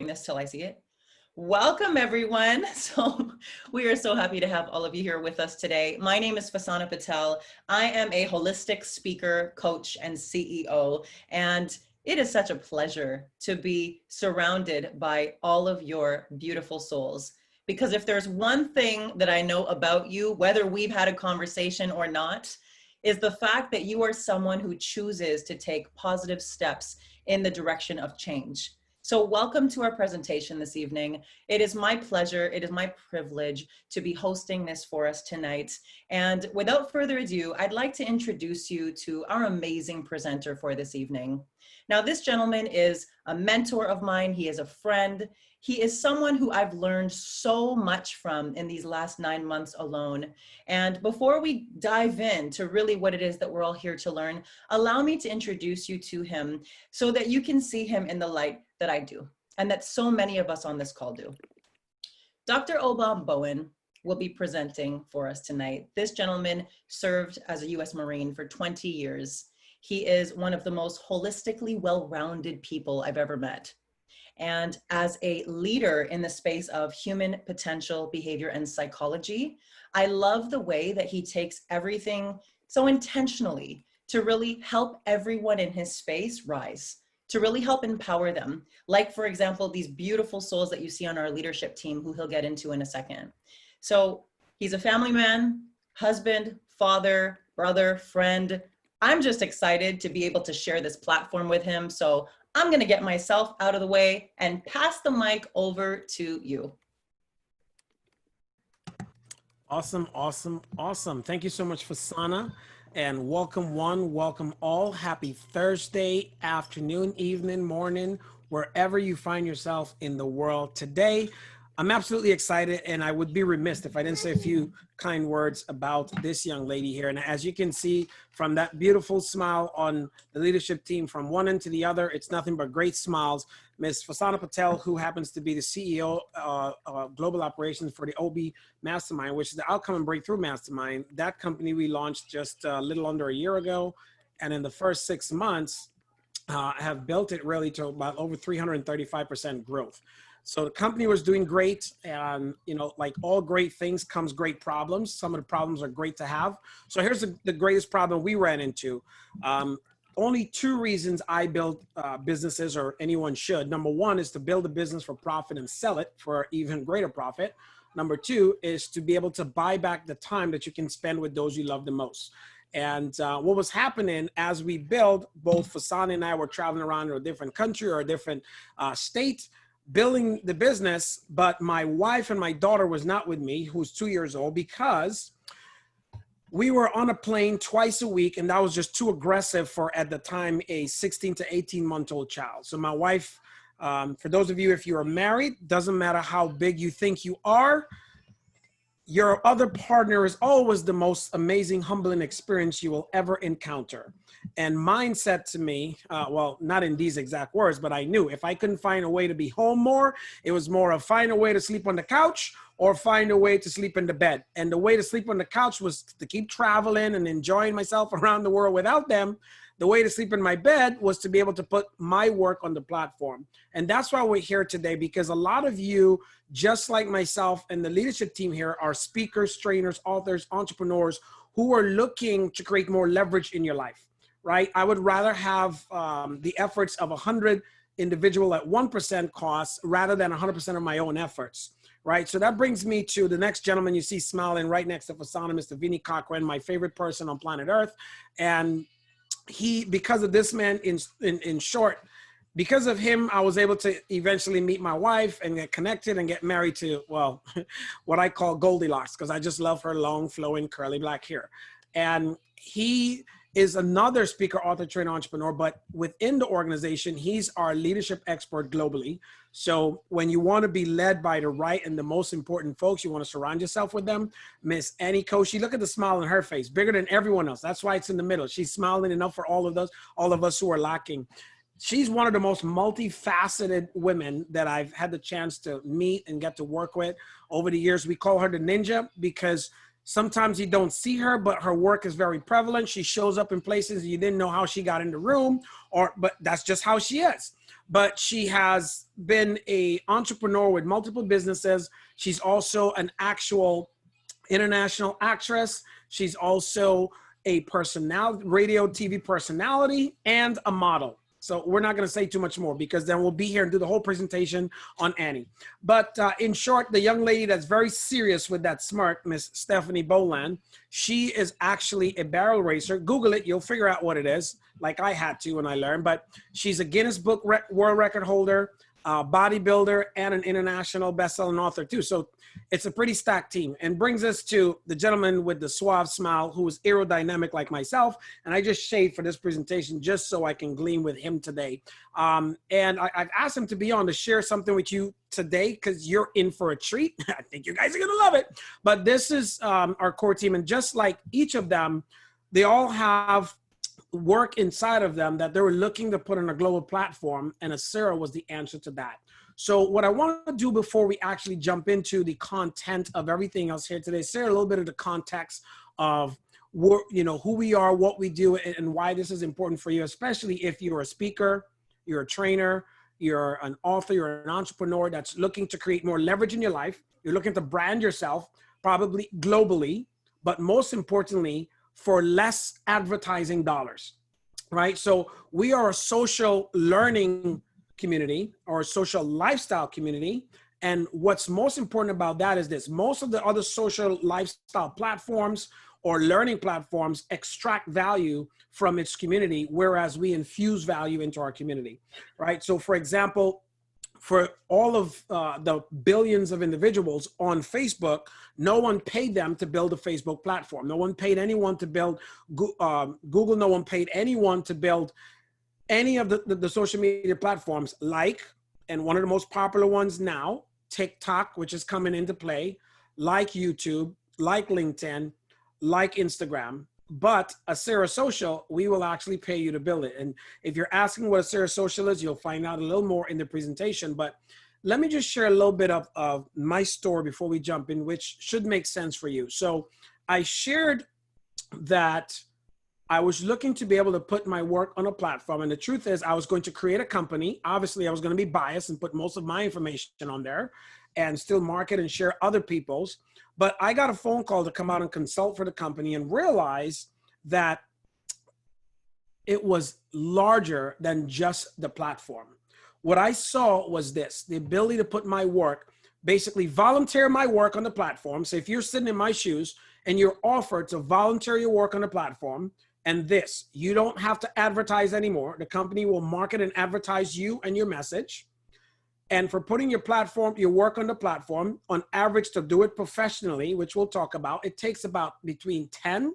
this till I see it. Welcome everyone. So we are so happy to have all of you here with us today. My name is Fasana Patel. I am a holistic speaker, coach, and CEO. And it is such a pleasure to be surrounded by all of your beautiful souls. Because if there's one thing that I know about you, whether we've had a conversation or not, is the fact that you are someone who chooses to take positive steps in the direction of change. So welcome to our presentation this evening. It is my pleasure, it is my privilege to be hosting this for us tonight. And without further ado, I'd like to introduce you to our amazing presenter for this evening. Now, this gentleman is a mentor of mine. He is a friend. He is someone who I've learned so much from in these last 9 months alone. And before we dive into really what it is that we're all here to learn, allow me to introduce you to him so that you can see him in the light that I do, and that so many of us on this call do. Dr. Obom Bowen will be presenting for us tonight. This gentleman served as a U.S. Marine for 20 years. He is one of the most holistically well-rounded people I've ever met. And as a leader in the space of human potential, behavior, and psychology, I love the way that he takes everything so intentionally to really help everyone in his space rise, to really help empower them. Like, for example, these beautiful souls that you see on our leadership team, who he'll get into in a second. So he's a family man, husband, father, brother, friend. I'm just excited to be able to share this platform with him. So I'm going to get myself out of the way and pass the mic over to you. Awesome, awesome, awesome. Thank you so much, Fasana. And welcome one, welcome all. Happy Thursday afternoon, evening, morning, wherever you find yourself in the world today. I'm absolutely excited, and I would be remiss if I didn't say a few kind words about this young lady here. And as you can see from that beautiful smile on the leadership team from one end to the other, it's nothing but great smiles. Ms. Fasana Patel, who happens to be the CEO of Global Operations for the OB Mastermind, which is the Outcome and Breakthrough Mastermind. That company we launched just a little under a year ago. And in the first 6 months, have built it really to about over 335% growth. So the company was doing great, and like all great things comes great problems. Some of the problems are great to have. So here's the greatest problem we ran into. Only 2 reasons I build businesses, or anyone should. Number 1 is to build a business for profit and sell it for even greater profit. Number 2 is to be able to buy back the time that you can spend with those you love the most. And what was happening as we build, both Fasana and I were traveling around to a different country or a different state, building the business, but my wife and my daughter was not with me, who's 2 years old, because we were on a plane twice a week, and that was just too aggressive for, at the time, a 16 to 18-month-old child. So my wife, for those of you, if you are married, doesn't matter how big you think you are, your other partner is always the most amazing, humbling experience you will ever encounter. And mine said to me, well, not in these exact words, but I knew if I couldn't find a way to be home more, it was more of find a way to sleep on the couch or find a way to sleep in the bed. And the way to sleep on the couch was to keep traveling and enjoying myself around the world without them. The way to sleep in my bed was to be able to put my work on the platform. And that's why we're here today, because a lot of you, just like myself and the leadership team here, are speakers, trainers, authors, entrepreneurs who are looking to create more leverage in your life, right? I would rather have the efforts of 100 individual at 1% cost rather than 100% of my own efforts, right? So that brings me to the next gentleman you see smiling right next to Fasana, Mr. Vinny Cochran, my favorite person on planet Earth. And he, because of this man, in short, because of him, I was able to eventually meet my wife and get connected and get married to, well, what I call Goldilocks, because I just love her long, flowing, curly black hair. And he is another speaker, author, trainer, entrepreneur, but within the organization, he's our leadership expert globally. So when you want to be led by the right and the most important folks, you want to surround yourself with them. Miss Annie Koshi, look at the smile on her face, bigger than everyone else. That's why it's in the middle. She's smiling enough for all of us who are lacking. She's one of the most multifaceted women that I've had the chance to meet and get to work with over the years. We call her the ninja because sometimes you don't see her, but her work is very prevalent. She shows up in places you didn't know how she got in the room, but that's just how she is. but she has been an entrepreneur with multiple businesses. She's also an actual international actress. She's also a personality, radio, TV personality, and a model. So we're not going to say too much more because then we'll be here and do the whole presentation on Annie. But in short, the young lady that's very serious with that smirk, Miss Stephanie Boland, she is actually a barrel racer. Google it, you'll figure out what it is, like I had to when I learned. But she's a Guinness Book World Record holder, bodybuilder, and an international best-selling author too. So it's a pretty stacked team, and brings us to the gentleman with the suave smile who is aerodynamic like myself. And I just shaved for this presentation just so I can gleam with him today. And I've asked him to be on to share something with you today because you're in for a treat. I think you guys are going to love it. But this is our core team. And just like each of them, they all have work inside of them that they were looking to put on a global platform, and ASCIRA was the answer to that. So what I want to do before we actually jump into the content of everything else here today, share a little bit of the context of who we are, what we do, and why this is important for you, especially if you're a speaker, you're a trainer, you're an author, you're an entrepreneur that's looking to create more leverage in your life. You're looking to brand yourself, probably globally, but most importantly, for less advertising dollars, right? So we are a social learning community or a social lifestyle community. And what's most important about that is this: most of the other social lifestyle platforms or learning platforms extract value from its community, whereas we infuse value into our community, right? So for example, for all of the billions of individuals on Facebook, no one paid them to build a Facebook platform. No one paid anyone to build Google. No one paid anyone to build any of the social media platforms, and one of the most popular ones now, TikTok, which is coming into play, like YouTube, like LinkedIn, like Instagram. But ASCIRA Social, we will actually pay you to build it. And if you're asking what ASCIRA Social is, you'll find out a little more in the presentation. But let me just share a little bit of my story before we jump in, which should make sense for you. So I shared that I was looking to be able to put my work on a platform. And the truth is, I was going to create a company. Obviously, I was going to be biased and put most of my information on there and still market and share other people's. But I got a phone call to come out and consult for the company and realize that it was larger than just the platform. What I saw was this: the ability to put my work, basically volunteer my work on the platform. So if you're sitting in my shoes and you're offered to volunteer your work on the platform, and this, you don't have to advertise anymore. The company will market and advertise you and your message. And for putting your work on the platform, on average, to do it professionally, which we'll talk about, it takes about between $10,000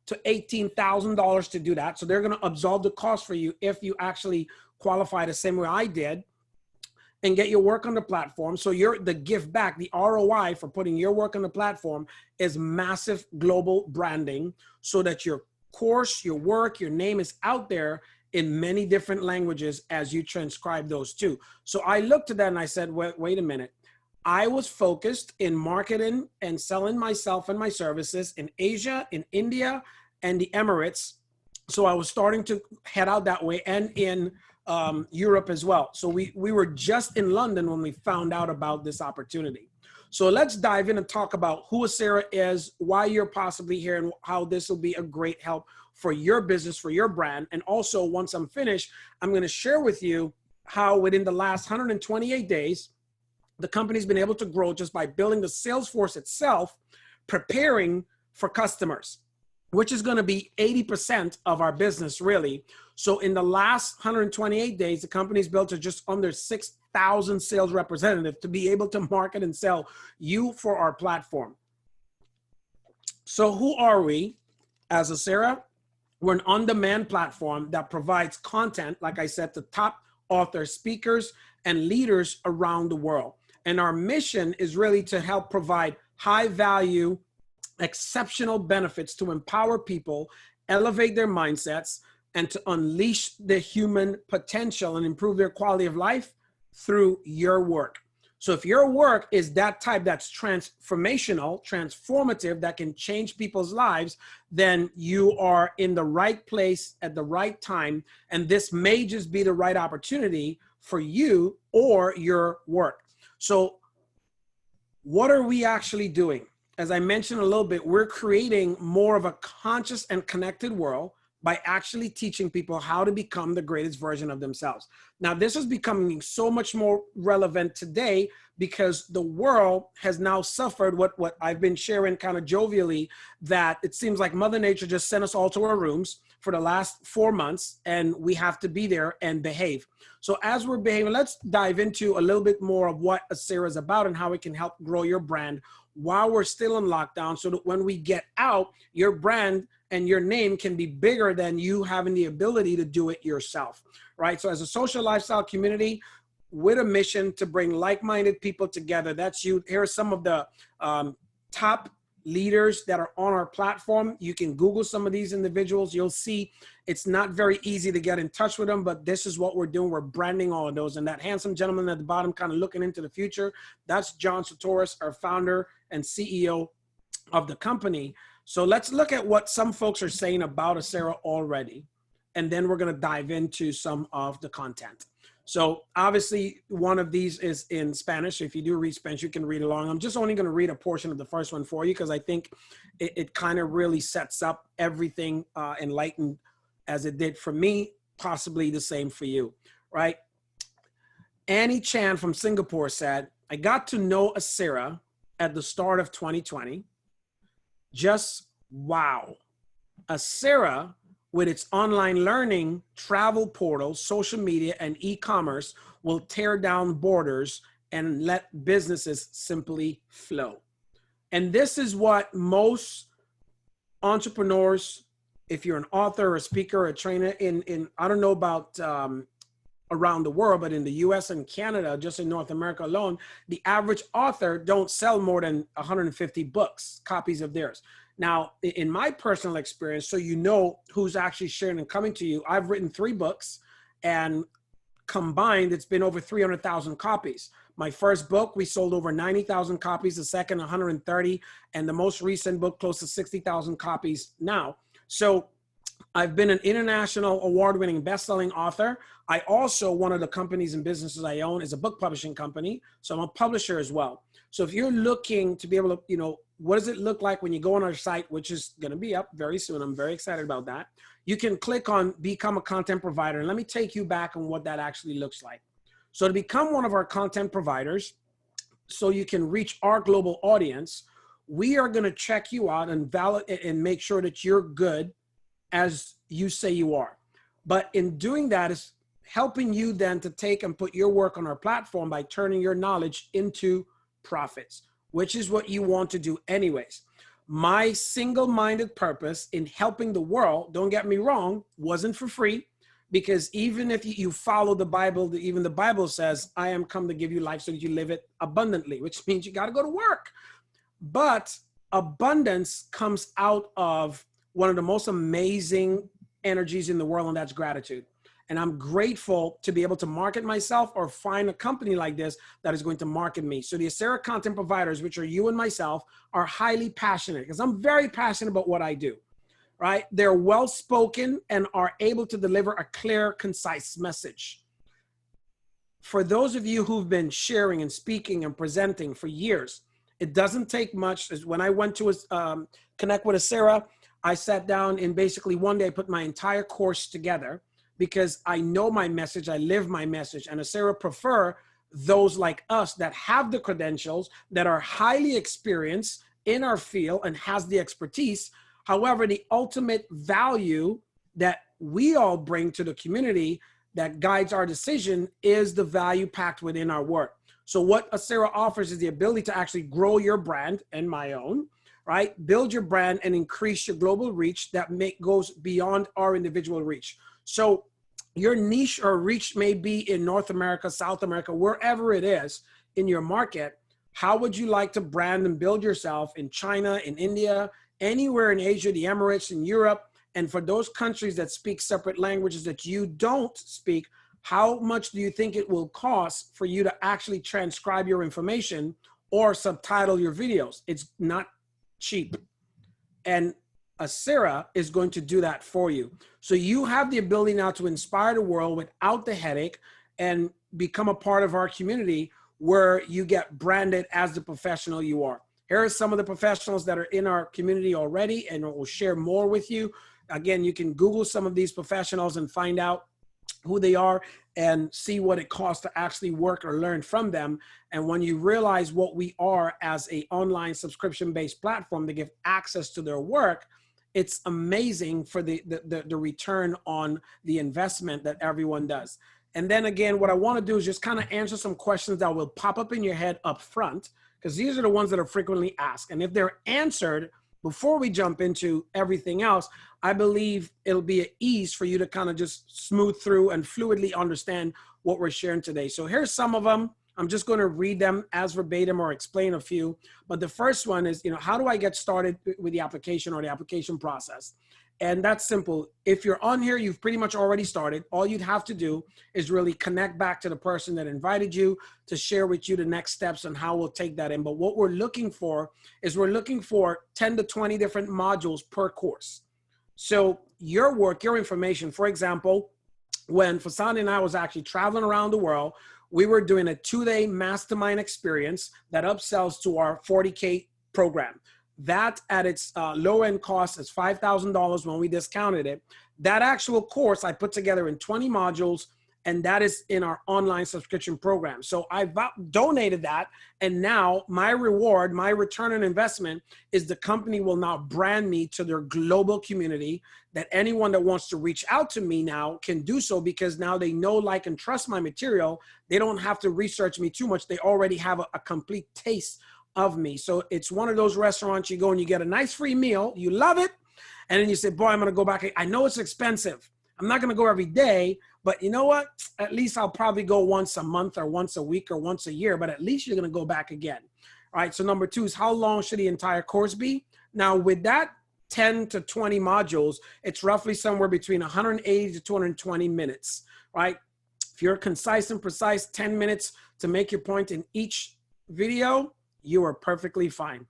to $18,000 to do that. So they're going to absorb the cost for you if you actually qualify the same way I did and get your work on the platform. So the give back, the ROI for putting your work on the platform is massive global branding, so that your course, your work, your name is out there in many different languages as you transcribe those too. So I looked at that and I said, wait a minute. I was focused in marketing and selling myself and my services in Asia, in India, and the Emirates. So I was starting to head out that way, and in Europe as well. So we were just in London when we found out about this opportunity. So let's dive in and talk about who ASCIRA is, why you're possibly here, and how this will be a great help for your business, for your brand. And also, once I'm finished, I'm going to share with you how within the last 128 days, the company's been able to grow just by building the sales force itself, preparing for customers, which is going to be 80% of our business, really. So in the last 128 days, the company's built to just under 6,000 sales representatives to be able to market and sell you for our platform. So who are we as ASCIRA? We're an on-demand platform that provides content, like I said, to top authors, speakers, and leaders around the world. And our mission is really to help provide high-value, exceptional benefits to empower people, elevate their mindsets, and to unleash the human potential and improve their quality of life through your work. So if your work is that type that's transformational, transformative, that can change people's lives, then you are in the right place at the right time. And this may just be the right opportunity for you or your work. So what are we actually doing? As I mentioned a little bit, we're creating more of a conscious and connected world by actually teaching people how to become the greatest version of themselves. Now, this is becoming so much more relevant today because the world has now suffered what I've been sharing kind of jovially, that it seems like Mother Nature just sent us all to our rooms for the last 4 months, and we have to be there and behave. So as we're behaving, let's dive into a little bit more of what ASCIRA is about and how it can help grow your brand while we're still in lockdown, so that when we get out, your brand and your name can be bigger than you having the ability to do it yourself, right? So as a social lifestyle community with a mission to bring like-minded people together, that's you. Here are some of the top leaders that are on our platform. You can Google some of these individuals. You'll see it's not very easy to get in touch with them, but this is what we're doing. We're branding all of those. And that handsome gentleman at the bottom, kind of looking into the future, that's John Sartoris, our founder and CEO of the company. So let's look at what some folks are saying about ASCIRA already, and then we're going to dive into some of the content. So obviously one of these is in Spanish. So if you do read Spanish, you can read along. I'm just only going to read a portion of the first one for you because I think it kind of really sets up everything enlightened as it did for me, possibly the same for you, right? Annie Chan from Singapore said, I got to know ASCIRA at the start of 2020. Just wow. ASCIRA, with its online learning, travel portal, social media, and e-commerce, will tear down borders and let businesses simply flow. And this is what most entrepreneurs, if you're an author, a speaker, a trainer in I don't know about around the world, but in the US and Canada, just in North America alone, the average author don't sell more than 150 books, copies of theirs. Now, in my personal experience, so you know who's actually sharing and coming to you, I've written 3 books, and combined, it's been over 300,000 copies. My first book, we sold over 90,000 copies, the second 130, and the most recent book, close to 60,000 copies now. So I've been an international award-winning best-selling author. I also, one of the companies and businesses I own is a book publishing company. So I'm a publisher as well. So if you're looking to be able to, you know, what does it look like when you go on our site, which is going to be up very soon. I'm very excited about that. You can click on become a content provider. And let me take you back on what that actually looks like. So to become one of our content providers, so you can reach our global audience, we are going to check you out and validate and make sure that you're good as you say you are. But in doing that is helping you then to take and put your work on our platform by turning your knowledge into profits, which is what you want to do anyways. My single-minded purpose in helping the world, don't get me wrong, wasn't for free, because even if you follow the Bible, even the Bible says, I am come to give you life so that you live it abundantly, which means you got to go to work. But abundance comes out of one of the most amazing energies in the world, and that's gratitude. And I'm grateful to be able to market myself or find a company like this that is going to market me. So the ASCIRA content providers, which are you and myself, are highly passionate because I'm very passionate about what I do, right? They're well-spoken and are able to deliver a clear, concise message. For those of you who've been sharing and speaking and presenting for years, it doesn't take much. When I went to connect with ASCIRA, I sat down and basically one day put my entire course together, because I know my message, I live my message, and ASCIRA prefer those like us that have the credentials, that are highly experienced in our field and has the expertise. However, the ultimate value that we all bring to the community that guides our decision is the value packed within our work. So what ASCIRA offers is the ability to actually grow your brand, and my own, right? Build your brand and increase your global reach that goes beyond our individual reach. So your niche or reach may be in North America, South America, wherever it is in your market. How would you like to brand and build yourself in China, in India, anywhere in Asia, the Emirates, in Europe? And for those countries that speak separate languages that you don't speak, how much do you think it will cost for you to actually transcribe your information or subtitle your videos? It's not cheap. And ASCIRA is going to do that for you. So you have the ability now to inspire the world without the headache. And become a part of our community where you get branded as the professional you are. Here are some of the professionals that are in our community already, and we'll share more with you. Again, you can Google some of these professionals and find out who they are and see what it costs to actually work or learn from them. And when you realize what we are as a online subscription-based platform to give access to their work, it's amazing for the return on the investment that everyone does. And then again, what I want to do is just kind of answer some questions that will pop up in your head up front, because these are the ones that are frequently asked. And if they're answered before we jump into everything else, I believe it'll be an ease for you to kind of just smooth through and fluidly understand what we're sharing today. So here's some of them. I'm just going to read them as verbatim or explain a few. But the first one is, how do I get started with the application or the application process? And that's simple. If you're on here, you've pretty much already started. All you'd have to do is really connect back to the person that invited you to share with you the next steps and how we'll take that in. But what we're looking for is 10 to 20 different modules per course. So your work, your information, for example, when Fasani and I was actually traveling around the world, we were doing a 2-day mastermind experience that upsells to our 40K program. That at its low end cost is $5,000 when we discounted it. That actual course I put together in 20 modules, and that is in our online subscription program. So I donated that, and now my reward, my return on investment is the company will now brand me to their global community, that anyone that wants to reach out to me now can do so, because now they know, like, and trust my material. They don't have to research me too much. They already have a complete taste of me. So it's one of those restaurants you go and you get a nice free meal, you love it, and then you say, boy, I'm going to go back. I know it's expensive. I'm not going to go every day, but you know what? At least I'll probably go once a month or once a week or once a year, but at least you're going to go back again. All right. So number 2 is, how long should the entire course be? Now with that 10 to 20 modules, it's roughly somewhere between 180 to 220 minutes, right? If you're concise and precise, 10 minutes to make your point in each video, you are perfectly fine.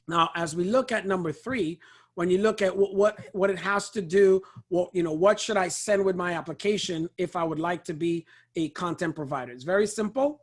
Now, as we look at number 3, when you look at what it has to do, what should I send with my application if I would like to be a content provider? It's very simple.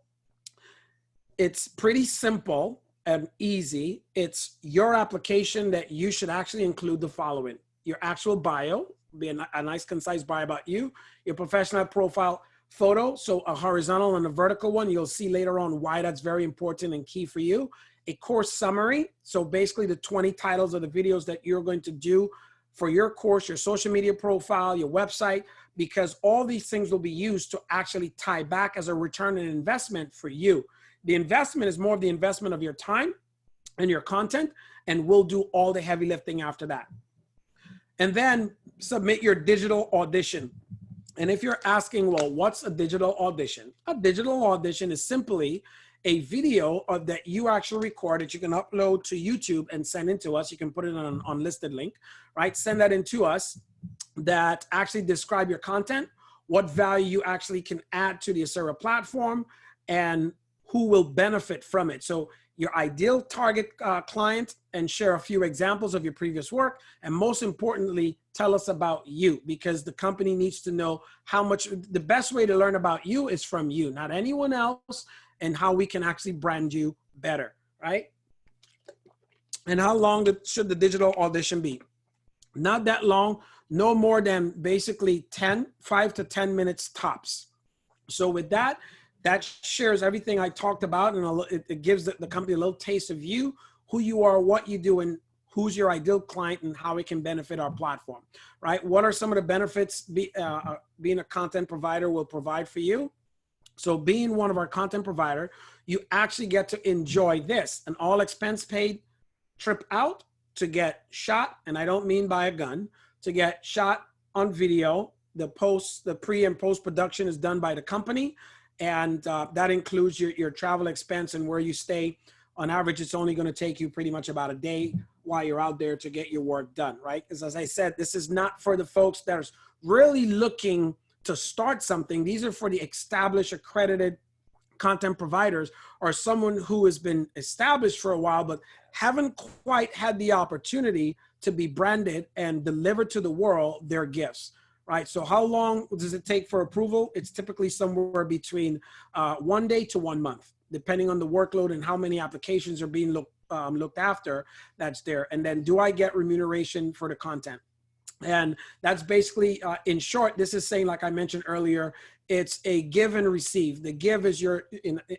It's pretty simple and easy. It's your application that you should actually include the following: your actual bio, be a nice concise bio about you, your professional profile photo, so a horizontal and a vertical one. You'll see later on why that's very important and key for you. A course summary, so basically the 20 titles of the videos that you're going to do for your course, your social media profile, your website, because all these things will be used to actually tie back as a return on investment for you. The investment is more of the investment of your time and your content, and we'll do all the heavy lifting after that. And then submit your digital audition. And if you're asking, well, what's a digital audition? A digital audition is simply a video that you actually record that you can upload to YouTube and send it to us. You can put it on an unlisted link, right? Send that into us that actually describe your content, what value you actually can add to the ASCIRA platform, and who will benefit from it. So your ideal target client, and share a few examples of your previous work. And most importantly, tell us about you, because the company needs to know how much. The best way to learn about you is from you, not anyone else, and how we can actually brand you better, right? And how long should the digital audition be? Not that long, no more than basically 5 to 10 minutes tops. So with that, that shares everything I talked about, and it gives the company a little taste of you, who you are, what you do, and who's your ideal client, and how it can benefit our platform, right? What are some of the benefits being a content provider will provide for you? So being one of our content provider, you actually get to enjoy this: an all expense paid trip out to get shot, and I don't mean by a gun, to get shot on video. The pre and post production is done by the company. And that includes your travel expense and where you stay. On average, it's only going to take you pretty much about a day while you're out there to get your work done, right? Because as I said, this is not for the folks that are really looking to start something. These are for the established, accredited content providers, or someone who has been established for a while but haven't quite had the opportunity to be branded and deliver to the world their gifts, right? So how long does it take for approval? It's typically somewhere between 1 day to 1 month, depending on the workload and how many applications are being looked after that's there. And then do I get remuneration for the content? And that's basically, in short, this is saying, like I mentioned earlier, it's a give and receive. The give is your,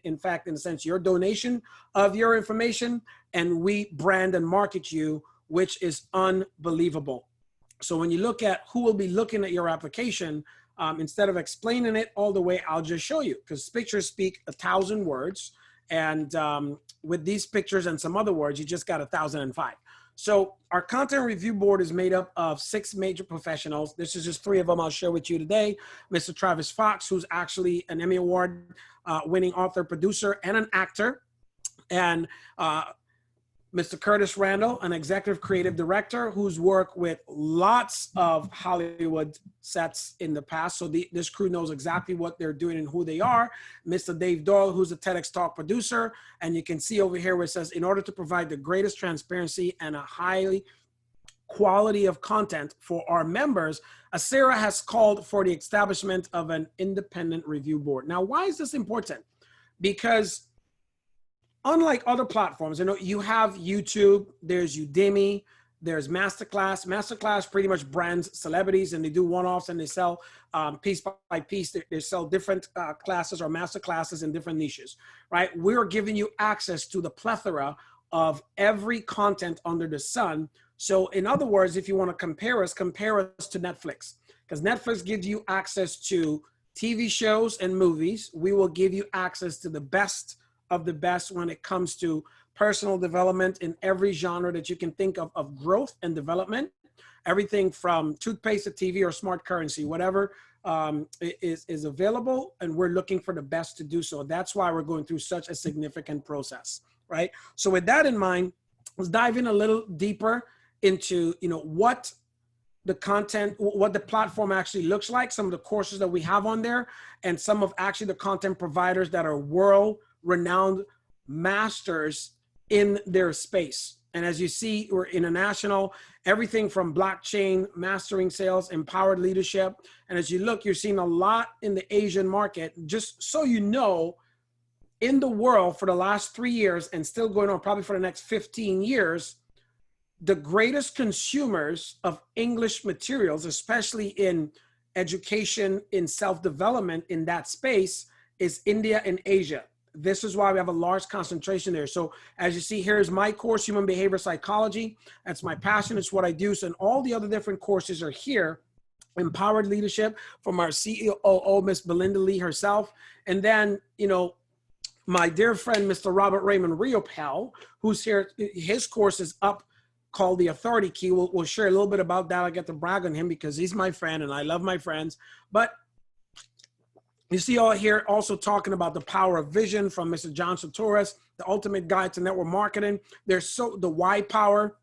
in fact, in a sense, your donation of your information, and we brand and market you, which is unbelievable. So when you look at who will be looking at your application, instead of explaining it all the way, I'll just show you, because pictures speak 1,000 words. And with these pictures and some other words, you just got 1,005. So our content review board is made up of 6 major professionals. This is just 3 of them I'll share with you today. Mr. Travis Fox, who's actually an Emmy Award winning author, producer, and an actor. And Mr. Curtis Randall, an executive creative director who's worked with lots of Hollywood sets in the past. So this crew knows exactly what they're doing and who they are. Mr. Dave Doyle, who's a TEDx Talk producer. And you can see over here where it says, in order to provide the greatest transparency and a high quality of content for our members, ASCIRA has called for the establishment of an independent review board. Now, why is this important? Because unlike other platforms, you have YouTube, there's Udemy, there's Masterclass. Masterclass pretty much brands celebrities, and they do one-offs, and they sell piece by piece. They sell different classes or master classes in different niches, right? We're giving you access to the plethora of every content under the sun. So in other words, if you want to compare us to Netflix, because Netflix gives you access to TV shows and movies. We will give you access to the best of the best when it comes to personal development in every genre that you can think of growth and development. Everything from toothpaste to TV or smart currency, whatever is available, and we're looking for the best to do so. That's why we're going through such a significant process, right? So with that in mind, let's dive in a little deeper into what the content, what the platform actually looks like, some of the courses that we have on there, and some of actually the content providers that are world-renowned masters in their space. And as you see, we're international, everything from blockchain, mastering sales, empowered leadership. And as you look, you're seeing a lot in the Asian market. Just so you know, in the world for the last 3 years and still going on probably for the next 15 years, the greatest consumers of English materials, especially in education, in self-development in that space, is India and Asia. This is why we have a large concentration there. So as you see, here's my course, Human Behavior Psychology. That's my passion. It's what I do. So, and all the other different courses are here. Empowered Leadership from our COO, Miss Belinda Lee herself. And then, my dear friend, Mr. Robert Raymond Riopel, who's here, his course is up called The Authority Key. We'll share a little bit about that. I get to brag on him because he's my friend and I love my friends. But you see all here also talking about the power of vision from Mr. John Sotoris, the ultimate guide to network marketing. There's the why power,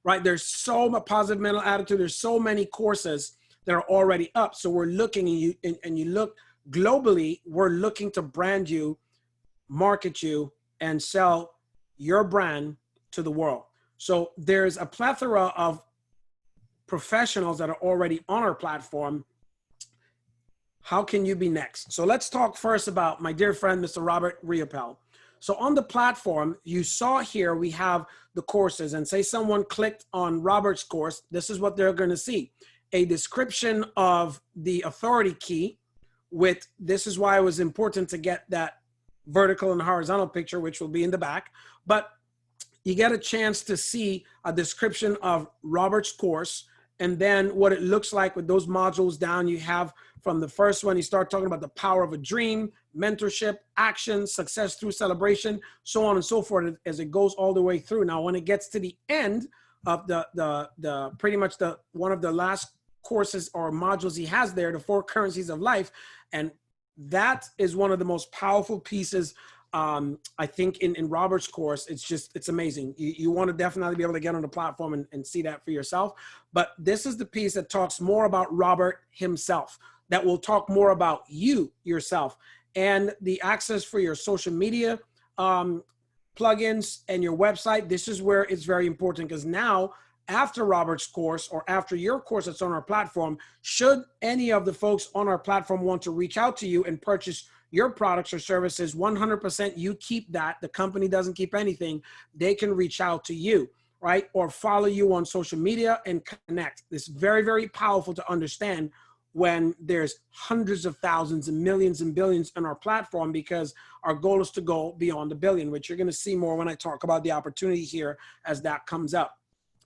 right? There's so much positive mental attitude. There's so many courses that are already up. So we're looking and you look globally, we're looking to brand you, market you, and sell your brand to the world. So there's a plethora of professionals that are already on our platform. How can you be next? So let's talk first about my dear friend, Mr. Robert Riopel. So on the platform, you saw here, we have the courses, and say someone clicked on Robert's course, this is what they're going to see. A description of the authority key with, this is why it was important to get that vertical and horizontal picture, which will be in the back. But you get a chance to see a description of Robert's course, and then what it looks like with those modules down. You have from the first one, you start talking about the power of a dream, mentorship, action, success through celebration, so on and so forth, as it goes all the way through. Now, when it gets to the end of the pretty much one of the last courses or modules he has there, the 4 currencies of life, and that is one of the most powerful pieces. I think in Robert's course, it's amazing. You want to definitely be able to get on the platform and see that for yourself. But this is the piece that talks more about Robert himself, that will talk more about you yourself, and the access for your social media plugins and your website. This is where it's very important, because now after Robert's course or after your course that's on our platform, should any of the folks on our platform want to reach out to you and purchase your products or services, 100% you keep that. The company doesn't keep anything. They can reach out to you, right? Or follow you on social media and connect. It's very, very powerful to understand when there's hundreds of thousands and millions and billions on our platform, because our goal is to go beyond a billion, which you're going to see more when I talk about the opportunity here as that comes up.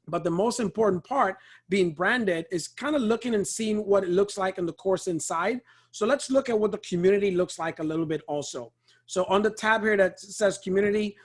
But the most important part, being branded, is kind of looking and seeing what it looks like in the course inside. So let's look at what the community looks like a little bit also. So on the tab here that says community,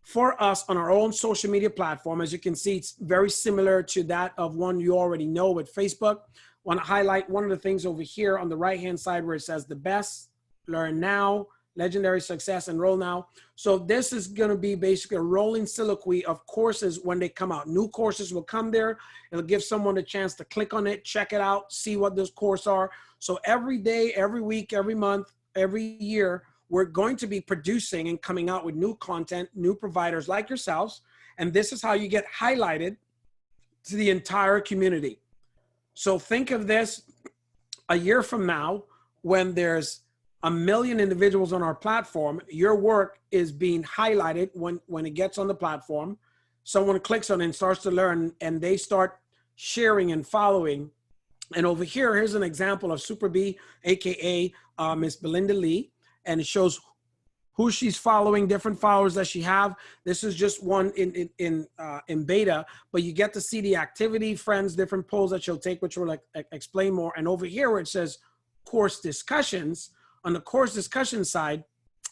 for us on our own social media platform, as you can see, it's very similar to that of one you already know with Facebook. I want to highlight one of the things over here on the right-hand side where it says the best, learn now, legendary success, enroll now. So this is going to be basically a rolling soliloquy of courses when they come out. New courses will come there. It'll give someone a chance to click on it, check it out, see what those courses are. So every day, every week, every month, every year, we're going to be producing and coming out with new content, new providers like yourselves. And this is how you get highlighted to the entire community. So think of this a year from now, when there's 1 million individuals on our platform, your work is being highlighted when it gets on the platform. Someone clicks on it and starts to learn, and they start sharing and following. And over here, here's an example of Super B, AKA Miss Belinda Lee. And it shows who she's following, different followers that she have. This is just one in beta, but you get to see the activity, friends, different polls that she'll take, which will explain more. And over here where it says course discussions, on the course discussion side,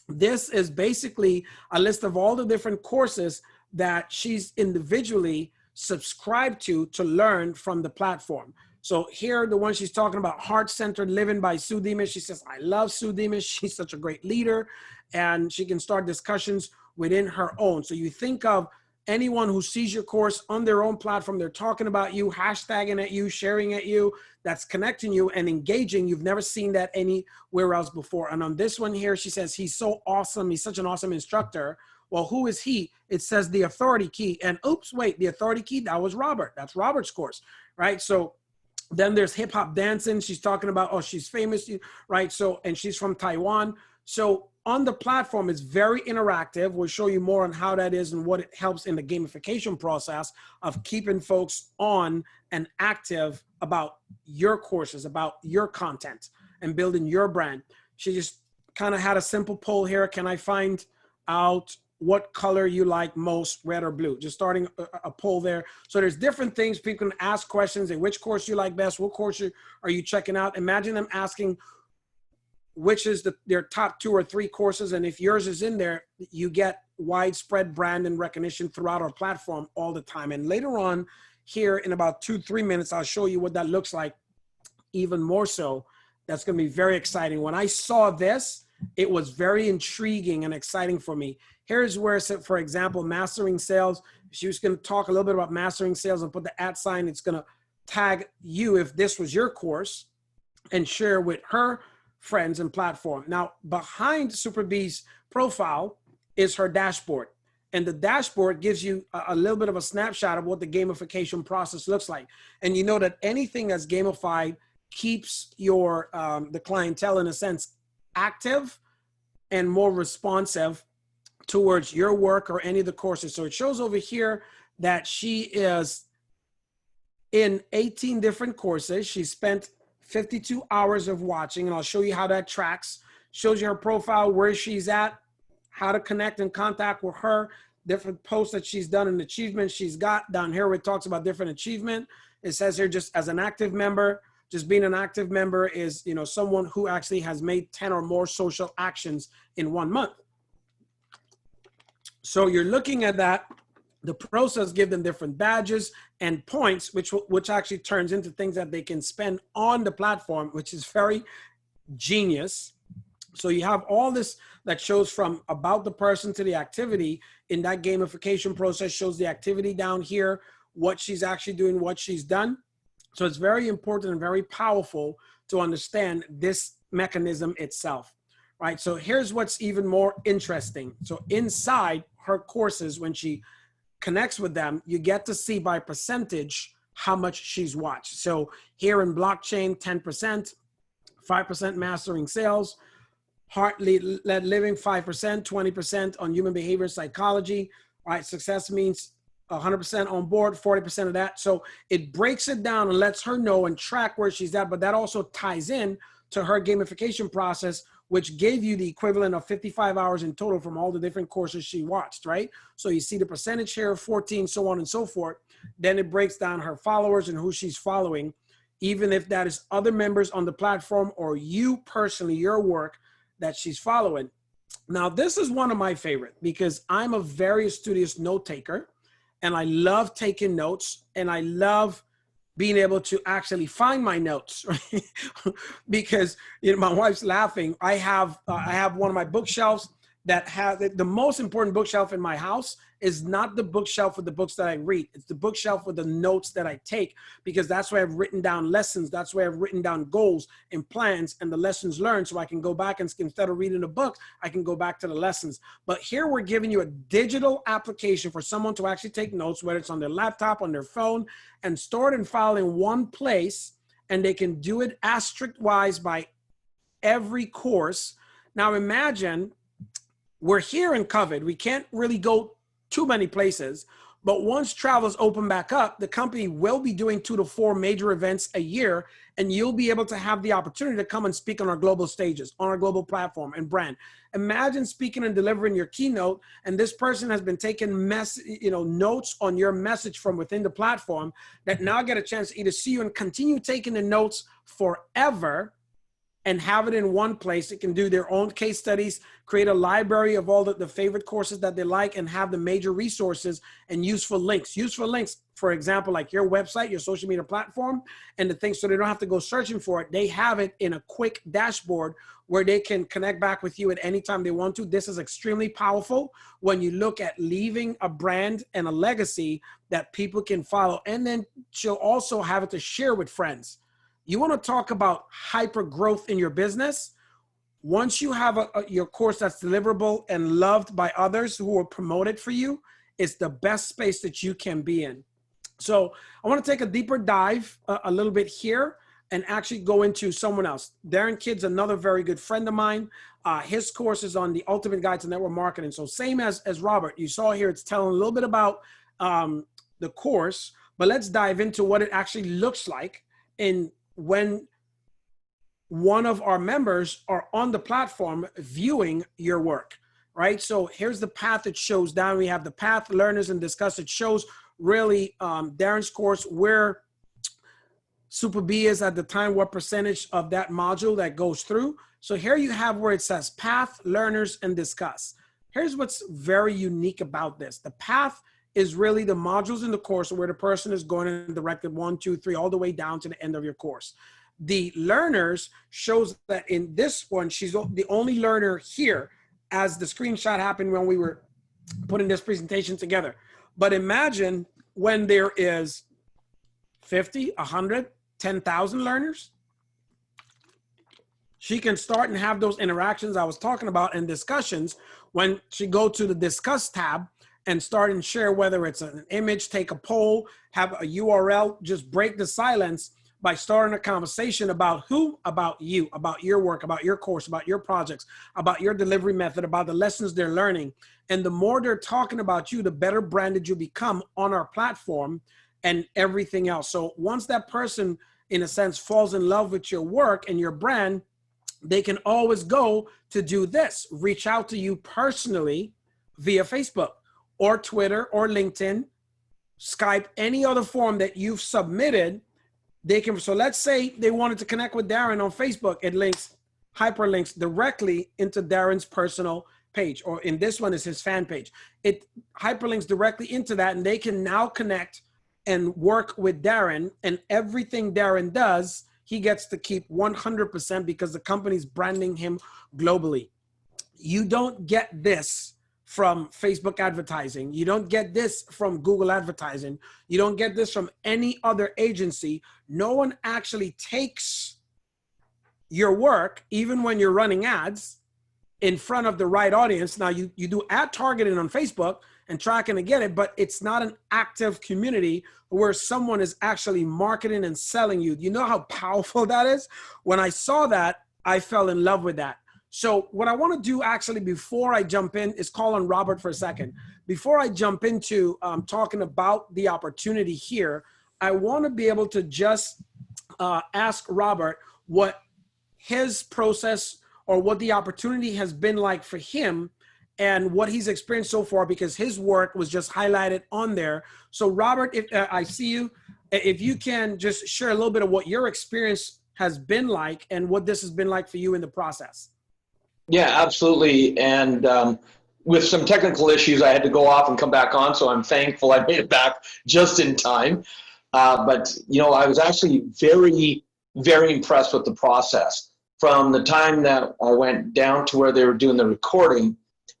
this is basically a list of all the different courses that she's individually subscribed to learn from the platform. So here, the one she's talking about, Heart-Centered Living by Sue Demas. She says, I love Sue Demas. She's such a great leader, and she can start discussions within her own. So you think of anyone who sees your course on their own platform, they're talking about you, hashtagging at you, sharing at you, that's connecting you and engaging. You've never seen that anywhere else before. And on this one here, she says, he's so awesome. He's such an awesome instructor. Well, who is he? It says the authority key. And oops, wait, the authority key, that was Robert. That's Robert's course, right? So then there's hip hop dancing. She's talking about, oh, she's famous, right? So, and she's from Taiwan. So on the platform, it's very interactive. We'll show you more on how that is and what it helps in the gamification process of keeping folks on and active about your courses, about your content, and building your brand. She just kind of had a simple poll here. Can I find out what color you like most, red or blue? Just starting a poll there. So there's different things. People can ask questions and which course you like best, what course are you checking out? Imagine them asking which is their top 2 or 3 courses. And if yours is in there, you get widespread brand and recognition throughout our platform all the time. And later on here in about 2-3 minutes, I'll show you what that looks like even more so. That's going to be very exciting. When I saw this, it was very intriguing and exciting for me. Here's where it said, for example, mastering sales. She was going to talk a little bit about mastering sales and put the @ sign. It's going to tag you if this was your course and share with her friends and platform. Now, behind Super B's profile is her dashboard. And the dashboard gives you a little bit of a snapshot of what the gamification process looks like. And you know that anything that's gamified keeps your the clientele, in a sense, active and more responsive towards your work or any of the courses. So it shows over here that she is in 18 different courses. She spent 52 hours of watching, and I'll show you how that tracks. Shows you her profile, where she's at, how to connect and contact with her, different posts that she's done and achievements she's got. Down here where it talks about different achievement, it says here just as an active member. Just being an active member is, you know, someone who actually has made 10 or more social actions in 1 month. So you're looking at that. The process give them different badges and points, which actually turns into things that they can spend on the platform, which is very genius. So you have all this that shows from about the person to the activity in that gamification process, shows the activity down here, what she's actually doing, what she's done. So it's very important and very powerful to understand this mechanism itself, right? So here's what's even more interesting. So inside her courses, when she connects with them, you get to see by percentage how much she's watched. So here in blockchain, 10%, 5% mastering sales, heart-led living, 5%, 20% on human behavior psychology. All right, success means 100% on board, 40% of that. So it breaks it down and lets her know and track where she's at, but that also ties in to her gamification process, which gave you the equivalent of 55 hours in total from all the different courses she watched, right? So you see the percentage here of 14, so on and so forth. Then it breaks down her followers and who she's following, even if that is other members on the platform or you personally, your work that she's following. Now, this is one of my favorite because I'm a very studious note taker and I love taking notes and I love being able to actually find my notes, right? Because my wife's laughing. I have one of my bookshelves that has the most important bookshelf in my house is not the bookshelf with the books that I read. It's the bookshelf with the notes that I take, because that's where I've written down lessons. That's where I've written down goals and plans and the lessons learned. So I can go back and instead of reading a book, I can go back to the lessons. But here we're giving you a digital application for someone to actually take notes, whether it's on their laptop, on their phone, and store it and file in one place. And they can do it asterisk wise by every course. Now imagine we're here in COVID. We can't really go too many places, but once travel's open back up, the company will be doing 2 to 4 major events a year, and you'll be able to have the opportunity to come and speak on our global stages, on our global platform and brand. Imagine speaking and delivering your keynote, and this person has been taking notes on your message from within the platform that now get a chance to either see you and continue taking the notes forever and have it in one place. They can do their own case studies, create a library of all the favorite courses that they like, and have the major resources and useful links. Useful links, for example, like your website, your social media platform, and the things, so they don't have to go searching for it. They have it in a quick dashboard where they can connect back with you at any time they want to. This is extremely powerful when you look at leaving a brand and a legacy that people can follow. And then she'll also have it to share with friends. You want to talk about hyper growth in your business? Once you have your course that's deliverable and loved by others who will promote it for you, it's the best space that you can be in. So I want to take a deeper dive a little bit here and actually go into someone else. Darren Kidd's another very good friend of mine. His course is on the Ultimate Guide to Network Marketing. So same as Robert, you saw here, it's telling a little bit about the course, but let's dive into what it actually looks like when one of our members are on the platform viewing your work, right? So here's the path it shows down. We have the path, learners, and discuss. It shows really Darren's course, where Super B is at the time, what percentage of that module that goes through. So here you have where it says path, learners, and discuss. Here's what's very unique about this. The path is really the modules in the course where the person is going in directed 1, 2, 3, all the way down to the end of your course. The learners shows that in this one, she's the only learner here, as the screenshot happened when we were putting this presentation together. But imagine when there is 50, 100, 10,000 learners. She can start and have those interactions I was talking about and discussions when she go to the discuss tab and start and share, whether it's an image, take a poll, have a URL, just break the silence by starting a conversation about who, about you, about your work, about your course, about your projects, about your delivery method, about the lessons they're learning. And the more they're talking about you, the better branded you become on our platform and everything else. So once that person, in a sense, falls in love with your work and your brand, they can always go to do this, reach out to you personally via Facebook or Twitter or LinkedIn, Skype, any other form that you've submitted. They can, so let's say they wanted to connect with Darren on Facebook, it hyperlinks directly into Darren's personal page, or in this one is his fan page. It hyperlinks directly into that, and they can now connect and work with Darren, and everything Darren does, he gets to keep 100% because the company's branding him globally. You don't get this from Facebook advertising. You don't get this from Google advertising. You don't get this from any other agency. No one actually takes your work, even when you're running ads, in front of the right audience. Now you do ad targeting on Facebook and tracking to get it, but it's not an active community where someone is actually marketing and selling you. You know how powerful that is? When I saw that, I fell in love with that. So what I want to do actually before I jump in is call on Robert for a second. Before I jump into talking about the opportunity here, I want to be able to just ask Robert what his process or what the opportunity has been like for him and what he's experienced so far, because his work was just highlighted on there. So Robert, if I see you, if you can just share a little bit of what your experience has been like and what this has been like for you in the process. Yeah, absolutely. And with some technical issues, I had to go off and come back on. So I'm thankful I made it back just in time. But, I was actually very, very impressed with the process. From the time that I went down to where they were doing the recording,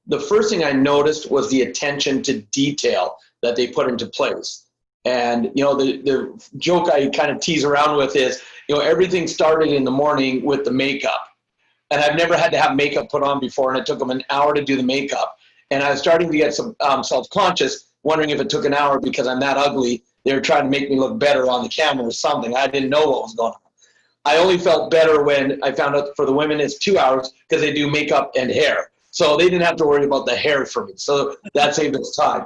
the first thing I noticed was the attention to detail that they put into place. And, the joke I kind of tease around with is, everything started in the morning with the makeup. And I've never had to have makeup put on before, and it took them an hour to do the makeup. And I was starting to get some self-conscious, wondering if it took an hour because I'm that ugly. They were trying to make me look better on the camera or something. I didn't know what was going on. I only felt better when I found out for the women it's 2 hours because they do makeup and hair. So they didn't have to worry about the hair for me. So that saved us time.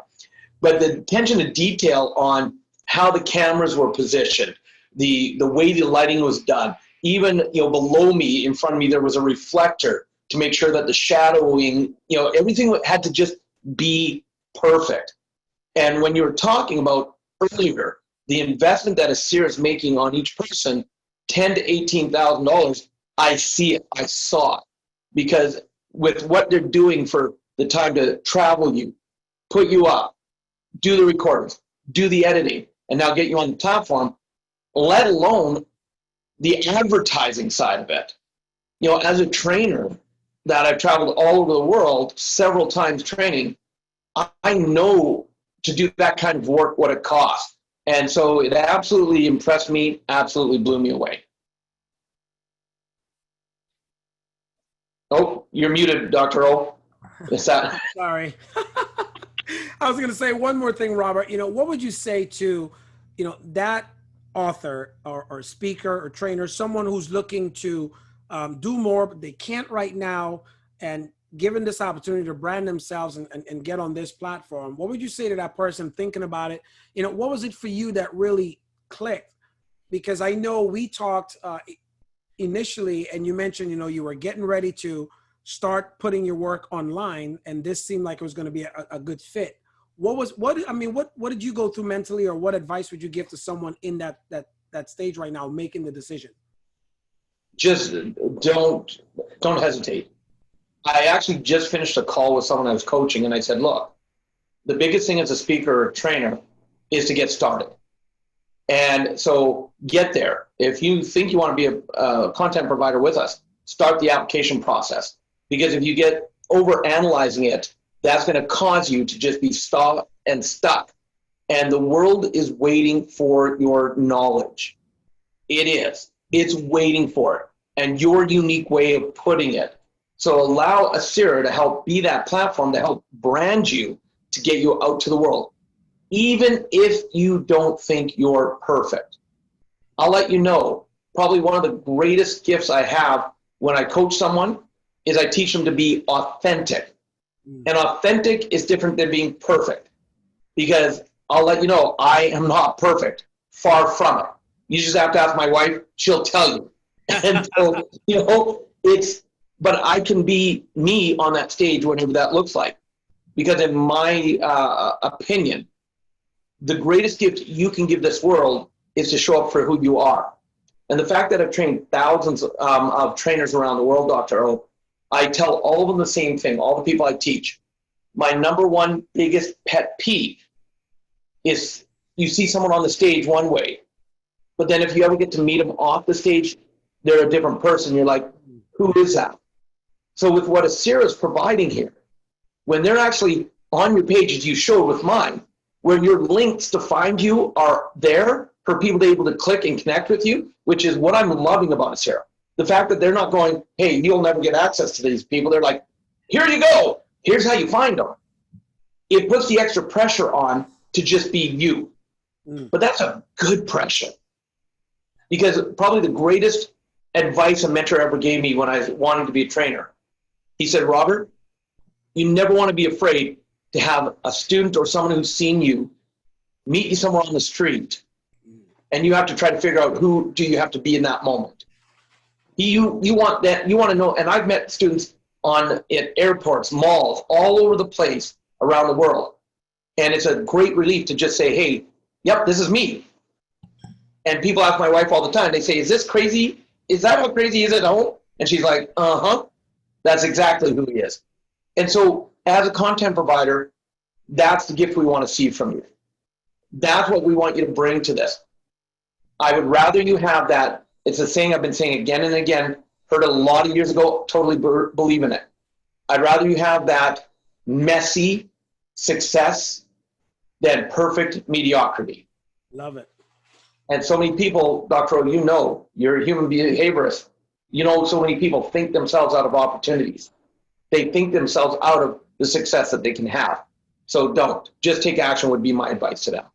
But the attention to detail on how the cameras were positioned, the way the lighting was done, even below me, in front of me, there was a reflector to make sure that the shadowing, everything had to just be perfect. And when you were talking about earlier, the investment that ASCIRA is making on each person, $10,000 to $18,000, I see it, I saw it, because with what they're doing for the time to travel you, put you up, do the recordings, do the editing, and now get you on the platform, let alone the advertising side of it. As a trainer that I've traveled all over the world several times training, I know to do that kind of work what it costs. And so it absolutely impressed me, absolutely blew me away. Oh, you're muted, Dr. O. Is that? Sorry. I was going to say one more thing, Robert. What would you say to, that author or speaker or trainer, someone who's looking to do more, but they can't right now, and given this opportunity to brand themselves and get on this platform, what would you say to that person thinking about it? What was it for you that really clicked? Because I know we talked initially, and you mentioned, you were getting ready to start putting your work online, and this seemed like it was going to be a good fit. What did you go through mentally, or what advice would you give to someone in that stage right now, making the decision? Just don't hesitate. I actually just finished a call with someone I was coaching, and I said, look, the biggest thing as a speaker or trainer is to get started. And so get there. If you think you want to be a content provider with us, start the application process. Because if you get over analyzing it, that's going to cause you to just be stopped and stuck. And the world is waiting for your knowledge. It is. It's waiting for it. And your unique way of putting it. So allow ASCIRA to help be that platform to help brand you, to get you out to the world. Even if you don't think you're perfect. I'll let you know, probably one of the greatest gifts I have when I coach someone is I teach them to be authentic. And authentic is different than being perfect. Because I'll let you know, I am not perfect. Far from it. You just have to ask my wife, she'll tell you. And so, but I can be me on that stage, whatever that looks like. Because in my opinion, the greatest gift you can give this world is to show up for who you are. And the fact that I've trained thousands of trainers around the world, Dr. O, I tell all of them the same thing, all the people I teach. My number one biggest pet peeve is you see someone on the stage one way, but then if you ever get to meet them off the stage, they're a different person. You're like, who is that? So with what ASCIRA is providing here, when they're actually on your page, as you showed with mine, where your links to find you are there for people to be able to click and connect with you, which is what I'm loving about ASCIRA. The fact that they're not going, hey, you'll never get access to these people. They're like, Here you go. Here's how you find them. It puts the extra pressure on to just be you. But that's a good pressure. Because probably the greatest advice a mentor ever gave me when I wanted to be a trainer, he said, Robert, you never want to be afraid to have a student or someone who's seen you meet you somewhere on the street, and you have to try to figure out who do you have to be in that moment. You want that, you want to know, and I've met students at airports, malls, all over the place around the world. And it's a great relief to just say, hey, yep, this is me. And people ask my wife all the time, they say, is this crazy? Is that how crazy he is at home? And she's like, uh-huh, that's exactly who he is. And so as a content provider, that's the gift we want to see from you. That's what we want you to bring to this. I would rather you have that. It's a saying I've been saying again and again, heard a lot of years ago, totally believe in it. I'd rather you have that messy success than perfect mediocrity. Love it. And so many people, Dr. O, you know, you're a human behaviorist. You know, so many people think themselves out of opportunities. They think themselves out of the success that they can have. So don't. Just take action would be my advice to them.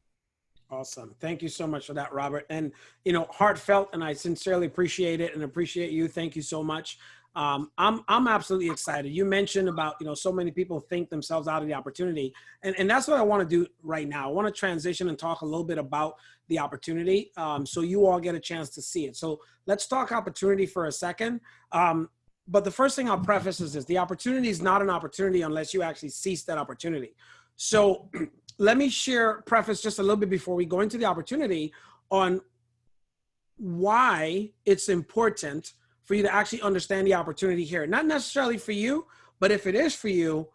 Awesome. Thank you so much for that, Robert. And, you know, heartfelt, and I sincerely appreciate it and appreciate you. Thank you so much. I'm absolutely excited. You mentioned about, you know, so many people think themselves out of the opportunity. And that's what I want to do right now. I want to transition and talk a little bit about the opportunity so you all get a chance to see it. So let's talk opportunity for a second. But the first thing I'll preface is this: the opportunity is not an opportunity unless you actually seize that opportunity. So let me preface just a little bit before we go into the opportunity on why it's important for you to actually understand the opportunity here. Not necessarily for you, but if it is for you,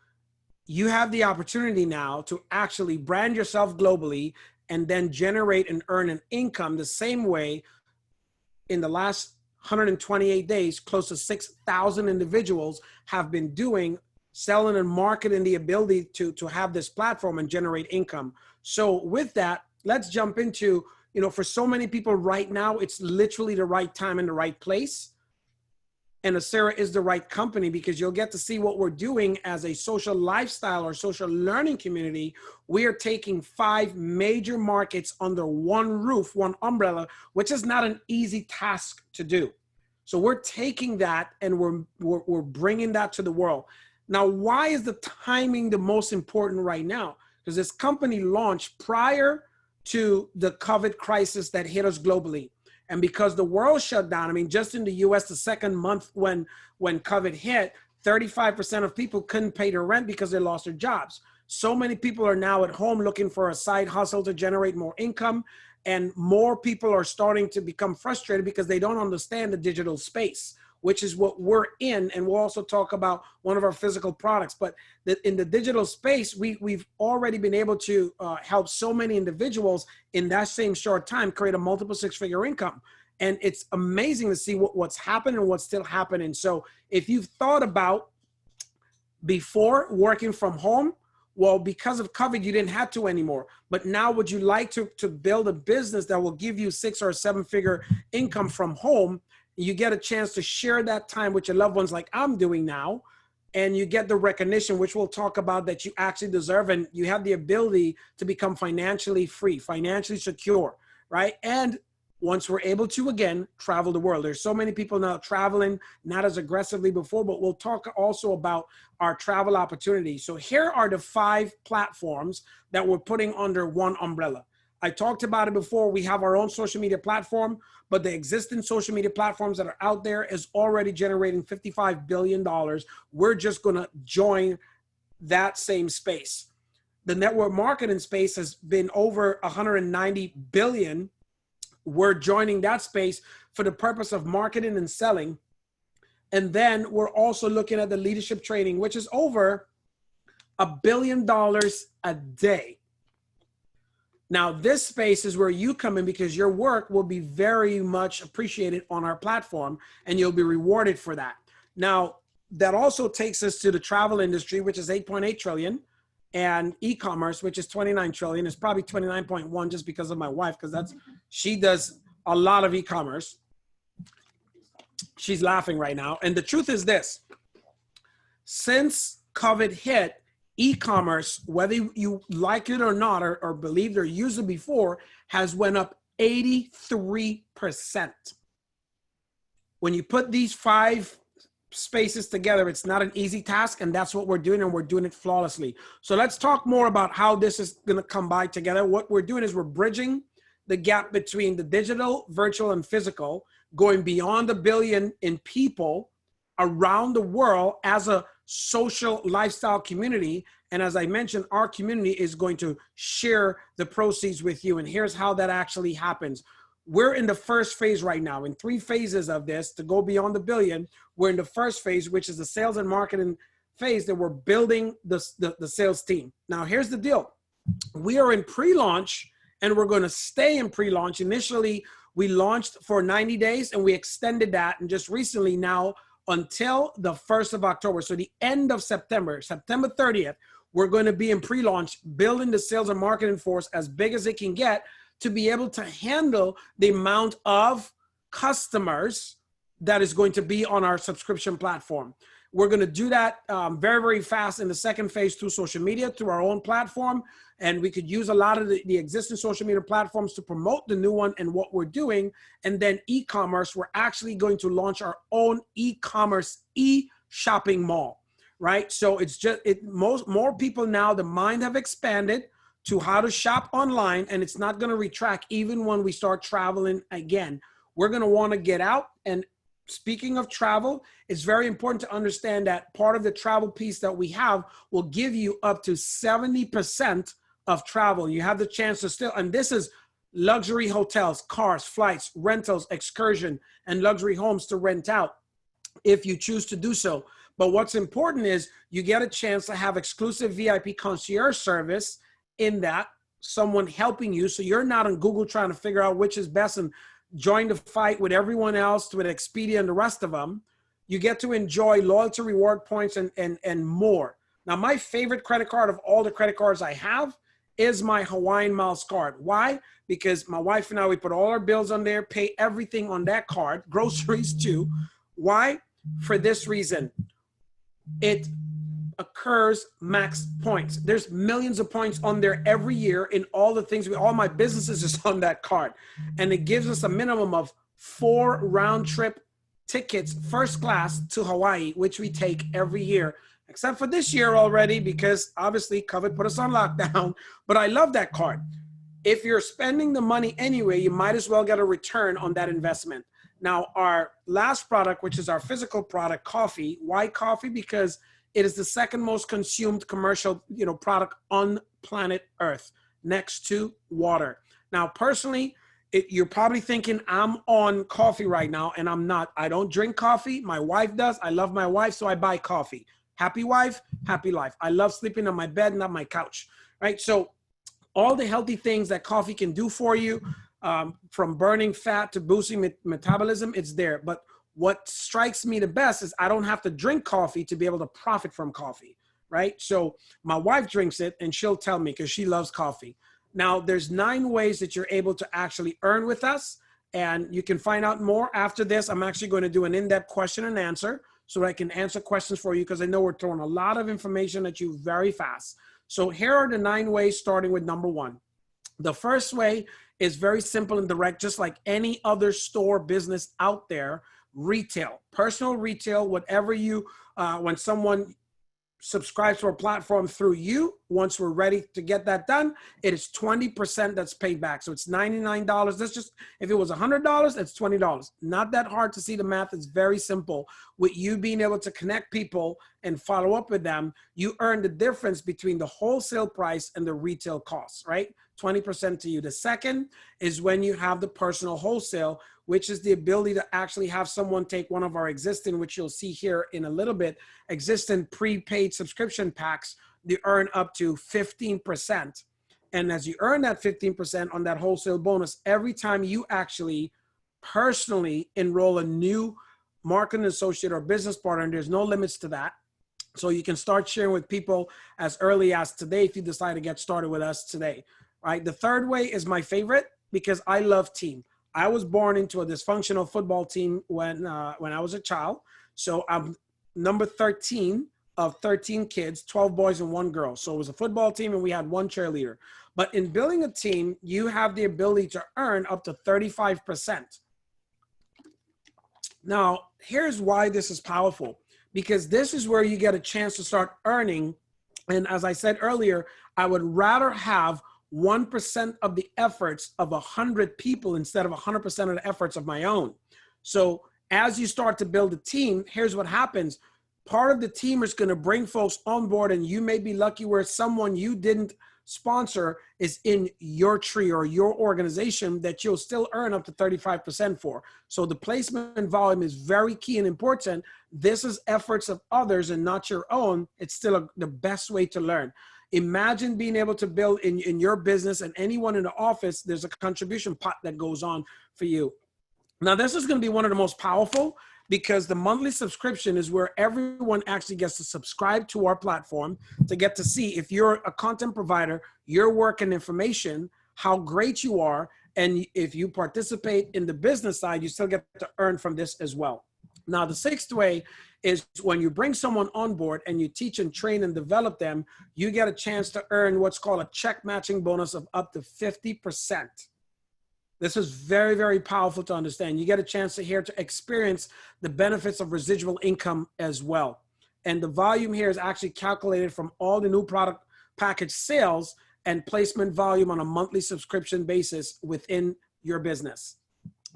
you have the opportunity now to actually brand yourself globally and then generate and earn an income the same way. In the last 128 days, close to 6,000 individuals have been doing, selling and marketing the ability to have this platform and generate income. So with that, let's jump into, you know, for so many people right now, it's literally the right time and the right place. And ASCIRA is the right company because you'll get to see what we're doing as a social lifestyle or social learning community. We are taking 5 major markets under one roof, one umbrella, which is not an easy task to do. So we're taking that and we're bringing that to the world. Now, why is the timing the most important right now? Because this company launched prior to the COVID crisis that hit us globally. And because the world shut down, I mean, just in the US, the second month when COVID hit, 35% of people couldn't pay their rent because they lost their jobs. So many people are now at home looking for a side hustle to generate more income. And more people are starting to become frustrated because they don't understand the digital space, which is what we're in. And we'll also talk about one of our physical products. But in the digital space, we've already been able to help so many individuals in that same short time create a multiple 6-figure income. And it's amazing to see what's happened and what's still happening. So if you've thought about before working from home, well, because of COVID, you didn't have to anymore. But now would you like to build a business that will give you 6 or 7-figure income from home? You get a chance to share that time with your loved ones like I'm doing now. And you get the recognition, which we'll talk about, that you actually deserve. And you have the ability to become financially free, financially secure, right? And once we're able to, again, travel the world. There's so many people now traveling, not as aggressively before, but we'll talk also about our travel opportunities. So here are the 5 platforms that we're putting under one umbrella. I talked about it before. We have our own social media platform, but the existing social media platforms that are out there is already generating $55 billion. We're just going to join that same space. The network marketing space has been over 190 billion. We're joining that space for the purpose of marketing and selling. And then we're also looking at the leadership training, which is over $1 billion a day. Now, this space is where you come in because your work will be very much appreciated on our platform and you'll be rewarded for that. Now, that also takes us to the travel industry, which is 8.8 trillion, and e-commerce, which is 29 trillion. It's probably 29.1 just because of my wife, because she does a lot of e-commerce. She's laughing right now. And the truth is this: since COVID hit, e-commerce, whether you like it or not, or believed or used it before, has went up 83%. When you put these 5 spaces together, it's not an easy task, and that's what we're doing, and we're doing it flawlessly. So let's talk more about how this is going to combine together. What we're doing is we're bridging the gap between the digital, virtual, and physical, going beyond 1 billion in people around the world as a social lifestyle community. And as I mentioned, our community is going to share the proceeds with you. And here's how that actually happens. We're in the first phase right now, in 3 phases of this to go beyond 1 billion. We're in the first phase, which is the sales and marketing phase, that we're building the sales team. Now, here's the deal. We are in pre-launch, and we're going to stay in pre-launch. Initially, we launched for 90 days, and we extended that, and just recently now until the 1st of October. So the end of September, September 30th, we're going to be in pre-launch, building the sales and marketing force as big as it can get to be able to handle the amount of customers that is going to be on our subscription platform. We're going to do that very, very fast in the second phase through social media, through our own platform. And we could use a lot of the existing social media platforms to promote the new one and what we're doing. And then e-commerce, we're actually going to launch our own e-commerce e-shopping mall, right? So it's just, more people now, the mind have expanded to how to shop online, and it's not going to retract even when we start traveling again. We're going to want to get out. And speaking of travel, it's very important to understand that part of the travel piece that we have will give you up to 70% of travel. You have the chance to still, and this is luxury hotels, cars, flights, rentals, excursion, and luxury homes to rent out if you choose to do so. But what's important is you get a chance to have exclusive VIP concierge service, in that someone helping you. So you're not on Google trying to figure out which is best and join the fight with everyone else, with Expedia and the rest of them. You get to enjoy loyalty reward points and more. Now, my favorite credit card of all the credit cards I have is my Hawaiian Miles card. Why? Because my wife and I, we put all our bills on there, pay everything on that card, groceries too. Why? For this reason. It occurs max points. There's millions of points on there every year in all the things, all my businesses is on that card. And it gives us a minimum of 4 round trip tickets, first class to Hawaii, which we take every year, except for this year already, because obviously COVID put us on lockdown, but I love that card. If you're spending the money anyway, you might as well get a return on that investment. Now, our last product, which is our physical product, coffee. Why coffee? Because it is the second most consumed commercial, product on planet Earth, next to water. Now, personally, you're probably thinking I'm on coffee right now, and I'm not. I don't drink coffee. My wife does. I love my wife, so I buy coffee. Happy wife, happy life. I love sleeping on my bed, not my couch, right? So all the healthy things that coffee can do for you, from burning fat to boosting metabolism, it's there. But what strikes me the best is I don't have to drink coffee to be able to profit from coffee, right? So my wife drinks it, and she'll tell me because she loves coffee. Now, there's 9 ways that you're able to actually earn with us, and you can find out more after this. I'm actually going to do an in-depth question and answer so that I can answer questions for you, because I know we're throwing a lot of information at you very fast. So here are the 9 ways, starting with number 1. The first way is very simple and direct, just like any other store business out there. Retail, personal retail, whatever you, when someone subscribes to our platform through you, once we're ready to get that done, it is 20% that's paid back. So it's $99. That's just, if it was $100, it's $20. Not that hard to see the math. It's very simple. With you being able to connect people and follow up with them, you earn the difference between the wholesale price and the retail costs, right? 20% to you. The second is when you have the personal wholesale, which is the ability to actually have someone take one of our existing, which you'll see here in a little bit, existing prepaid subscription packs. They earn up to 15%. And as you earn that 15% on that wholesale bonus, every time you actually personally enroll a new marketing associate or business partner, and there's no limits to that. So you can start sharing with people as early as today if you decide to get started with us today, right? The third way is my favorite because I love team. I was born into a dysfunctional football team when I was a child. So I'm number 13 of 13 kids, 12 boys and 1 girl. So it was a football team and we had 1 cheerleader. But in building a team, you have the ability to earn up to 35%. Now, here's why this is powerful, because this is where you get a chance to start earning. And as I said earlier, I would rather have 1% of the efforts of 100 people instead of 100% of the efforts of my own. So as you start to build a team, here's what happens. Part of the team is going to bring folks on board, and you may be lucky where someone you didn't sponsor is in your tree or your organization that you'll still earn up to 35% for. So the placement volume is very key and important. This is efforts of others and not your own. It's still the best way to learn. Imagine being able to build in your business, and anyone in the office, there's a contribution pot that goes on for you. Now, this is going to be one of the most powerful, because the monthly subscription is where everyone actually gets to subscribe to our platform to get to see if you're a content provider, your work and information, how great you are. And if you participate in the business side, you still get to earn from this as well. Now, the 6th way is when you bring someone on board and you teach and train and develop them, you get a chance to earn what's called a check matching bonus of up to 50%. This is very, very powerful to understand. You get a chance to experience the benefits of residual income as well. And the volume here is actually calculated from all the new product package sales and placement volume on a monthly subscription basis within your business.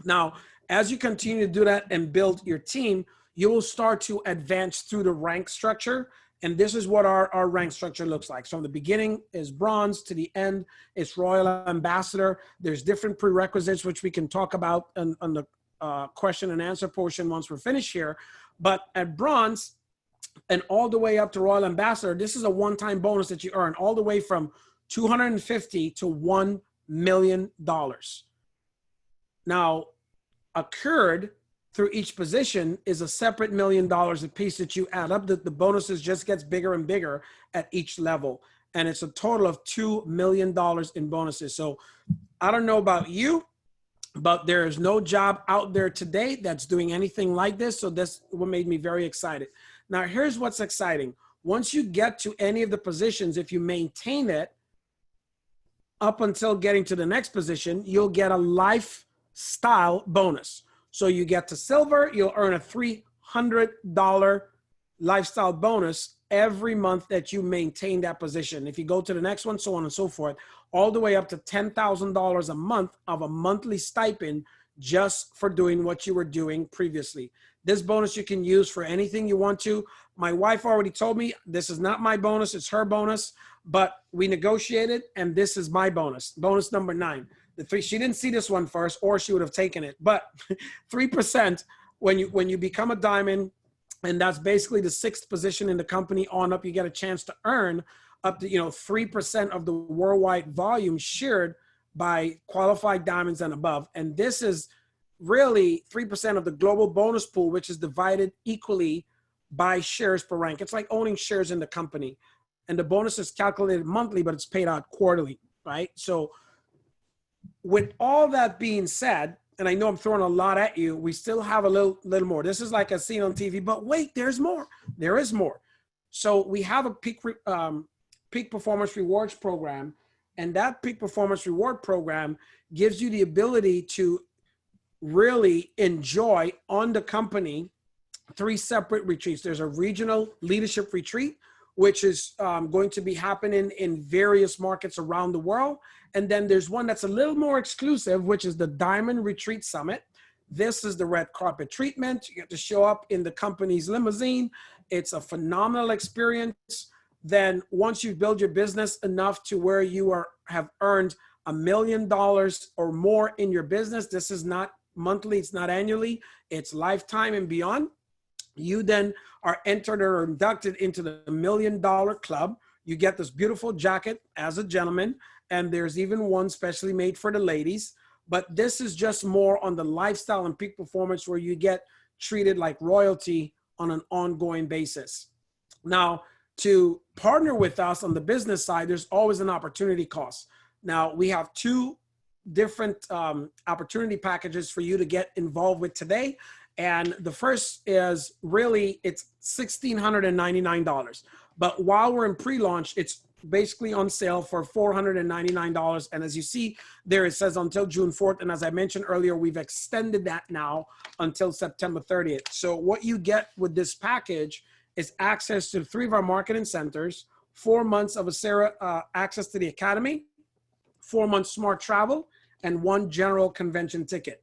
Now, as you continue to do that and build your team, you will start to advance through the rank structure. And this is what our rank structure looks like. So from the beginning is bronze, to the end is Royal Ambassador. There's different prerequisites, which we can talk about on the question and answer portion once we're finished here. But at bronze and all the way up to Royal Ambassador, this is a one-time bonus that you earn all the way from $250 to $1 million. Now, occurred through each position is a separate $1 million a piece that you add up. The bonuses just gets bigger and bigger at each level. And it's a total of $2 million in bonuses. So I don't know about you, but there is no job out there today that's doing anything like this. So that's what made me very excited. Now, here's what's exciting. Once you get to any of the positions, if you maintain it up until getting to the next position, you'll get a lifestyle bonus. So you get to silver, you'll earn a $300 lifestyle bonus every month that you maintain that position. If you go to the next one, so on and so forth, all the way up to $10,000 a month of a monthly stipend just for doing what you were doing previously. This bonus you can use for anything you want to. My wife already told me this is not my bonus, it's her bonus, but we negotiated and this is my bonus. Bonus number 9. She didn't see this one first, or she would have taken it. But 3% when you become a diamond, and that's basically the 6th position in the company on up, you get a chance to earn up to 3% of the worldwide volume shared by qualified diamonds and above. And this is really 3% of the global bonus pool, which is divided equally by shares per rank. It's like owning shares in the company. And the bonus is calculated monthly, but it's paid out quarterly, right? So with all that being said, and I know I'm throwing a lot at you, we still have a little more. This is like a scene on TV, but wait, there's more. There is more. So we have a peak performance rewards program, and that peak performance reward program gives you the ability to really enjoy on the company 3 separate retreats. There's a regional leadership retreat, which is going to be happening in various markets around the world. And then there's one that's a little more exclusive, which is the Diamond Retreat Summit. This is the red carpet treatment. You get to show up in the company's limousine. It's a phenomenal experience. Then once you build your business enough to where you have earned $1 million or more in your business, this is not monthly, it's not annually, it's lifetime and beyond. You then are entered or inducted into the $1 million club. You get this beautiful jacket as a gentleman, and there's even one specially made for the ladies. But this is just more on the lifestyle and peak performance, where you get treated like royalty on an ongoing basis. Now, to partner with us on the business side, there's always an opportunity cost. Now, we have 2 different opportunity packages for you to get involved with today. And the first is really, it's $1,699. But while we're in pre-launch, it's basically on sale for $499. And as you see there, it says until June 4th. And as I mentioned earlier, we've extended that now until September 30th. So what you get with this package is access to 3 of our marketing centers, 4 months of ASCIRA access to the Academy, 4 months smart travel, and 1 general convention ticket.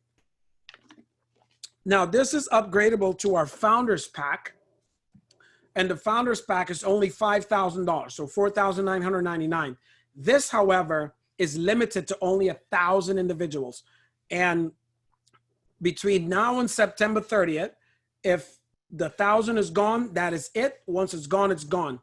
Now, this is upgradable to our Founders Pack, and the Founders Pack is only $5,000, so $4,999. This, however, is limited to only 1,000 individuals. And between now and September 30th, if the 1,000 is gone, that is it. Once it's gone, it's gone.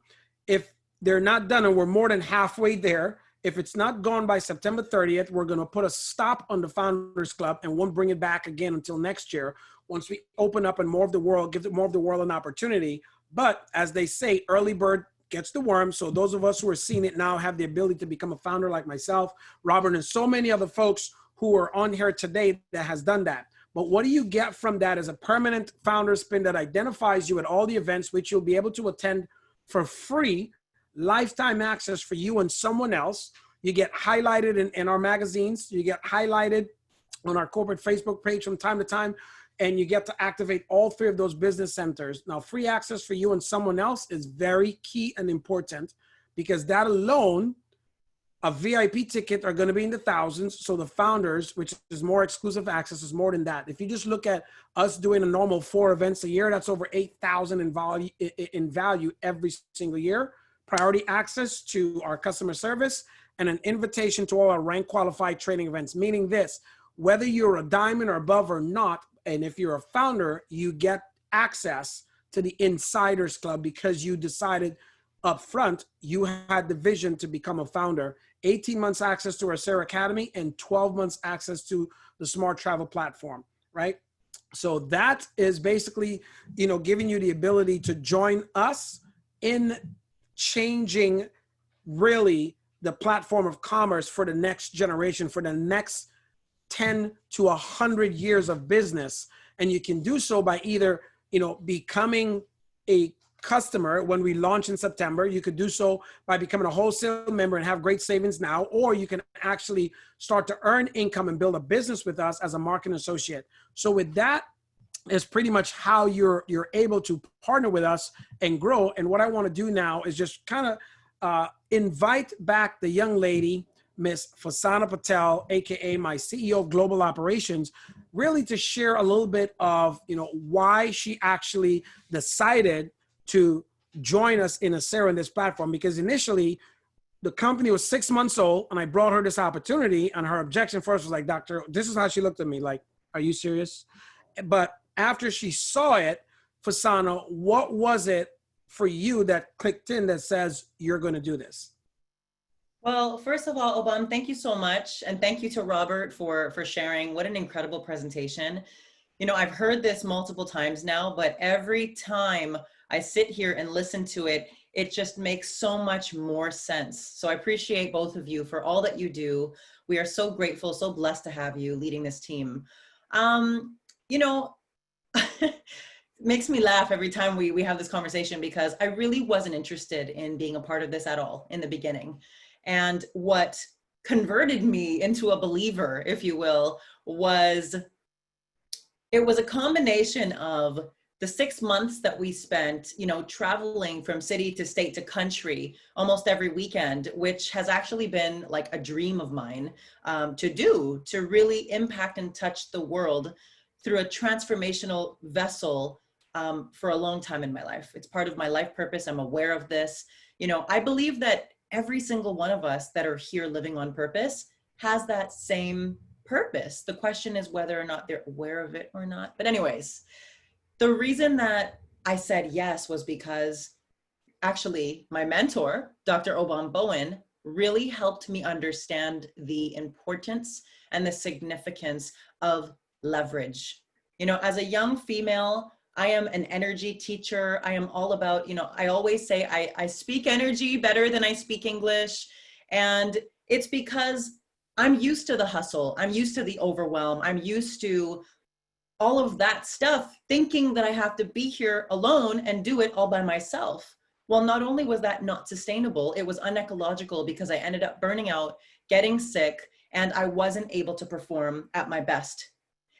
If they're not done, and we're more than halfway there, if it's not gone by September 30th, we're going to put a stop on the Founders Club and won't bring it back again until next year, once we open up and more of the world, give more of the world an opportunity. But as they say, early bird gets the worm. So those of us who are seeing it now have the ability to become a founder like myself, Robert, and so many other folks who are on here today that has done that. But what do you get from that is a permanent Founders Pin that identifies you at all the events, which you'll be able to attend for free, lifetime access for you and someone else. You get highlighted in our magazines. You get highlighted on our corporate Facebook page from time to time, and you get to activate all 3 of those business centers. Now, free access for you and someone else is very key and important, because that alone, a VIP ticket are going to be in the thousands. So the Founders, which is more exclusive access, is more than that. If you just look at us doing a normal 4 events a year, that's over $8,000 in value every single year. Priority access to our customer service, and an invitation to all our rank qualified training events, meaning this: whether you're a diamond or above or not, and if you're a founder, you get access to the Insiders Club because you decided up front you had the vision to become a founder. 18 months access to our ASCIRA Academy and 12 months access to the Smart Travel platform, right? So that is basically, giving you the ability to join us in changing really the platform of commerce for the next generation, for the next 10 to 100 years of business. And you can do so by either, becoming a customer when we launch in September. You could do so by becoming a wholesale member and have great savings now, or you can actually start to earn income and build a business with us as a marketing associate. So with that is pretty much how you're able to partner with us and grow. And what I want to do now is just kind of invite back the young lady, Miss Fasana Patel, AKA my CEO of Global Operations, really to share a little bit of, why she actually decided to join us in ASCIRA in this platform. Because initially the company was 6 months old and I brought her this opportunity, and her objection first was like, "Doctor," this is how she looked at me, like, "Are you serious?" But after she saw it, Fasana, what was it for you that clicked in that says you're going to do this? Well, first of all, Obom, thank you so much. And thank you to Robert for sharing. What an incredible presentation. I've heard this multiple times now, but every time I sit here and listen to it, it just makes so much more sense. So I appreciate both of you for all that you do. We are so grateful, so blessed to have you leading this team. Makes me laugh every time we have this conversation, because I really wasn't interested in being a part of this at all in the beginning. And what converted me into a believer, if you will, was a combination of the 6 months that we spent, traveling from city to state to country almost every weekend, which has actually been like a dream of mine to really impact and touch the world through a transformational vessel for a long time in my life. It's part of my life purpose. I'm aware of this. I believe that every single one of us that are here living on purpose has that same purpose. The question is whether or not they're aware of it or not. But anyways, the reason that I said yes was because actually my mentor, Dr. Obom Bowen, really helped me understand the importance and the significance of leverage. As a young female, I am an energy teacher. I am all about, I always say I speak energy better than I speak English. And it's because I'm used to the hustle. I'm used to the overwhelm. I'm used to all of that stuff thinking that I have to be here alone and do it all by myself. Well, not only was that not sustainable, it was unecological because I ended up burning out, getting sick, and I wasn't able to perform at my best.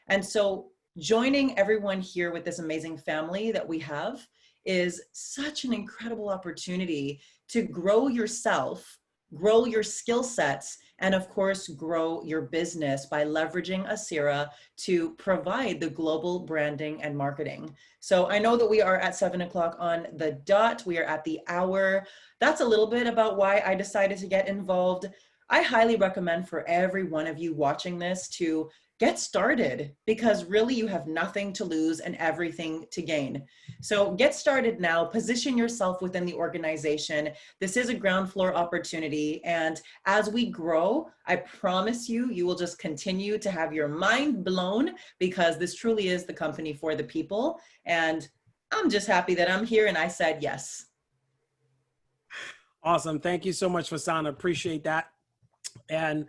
And so joining everyone here with this amazing family that we have is such an incredible opportunity to grow yourself, grow your skill sets, and of course, grow your business by leveraging ASCIRA to provide the global branding and marketing. So I know that we are at 7 o'clock on the dot. We are at the hour. That's a little bit about why I decided to get involved. I highly recommend for every one of you watching this to get started, because really you have nothing to lose and everything to gain. So get started now, position yourself within the organization. This is a ground floor opportunity. And as we grow, I promise you, you will just continue to have your mind blown, because this truly is the company for the people. And I'm just happy that I'm here and I said yes. Awesome. Thank you so much, Fasana. Appreciate that. And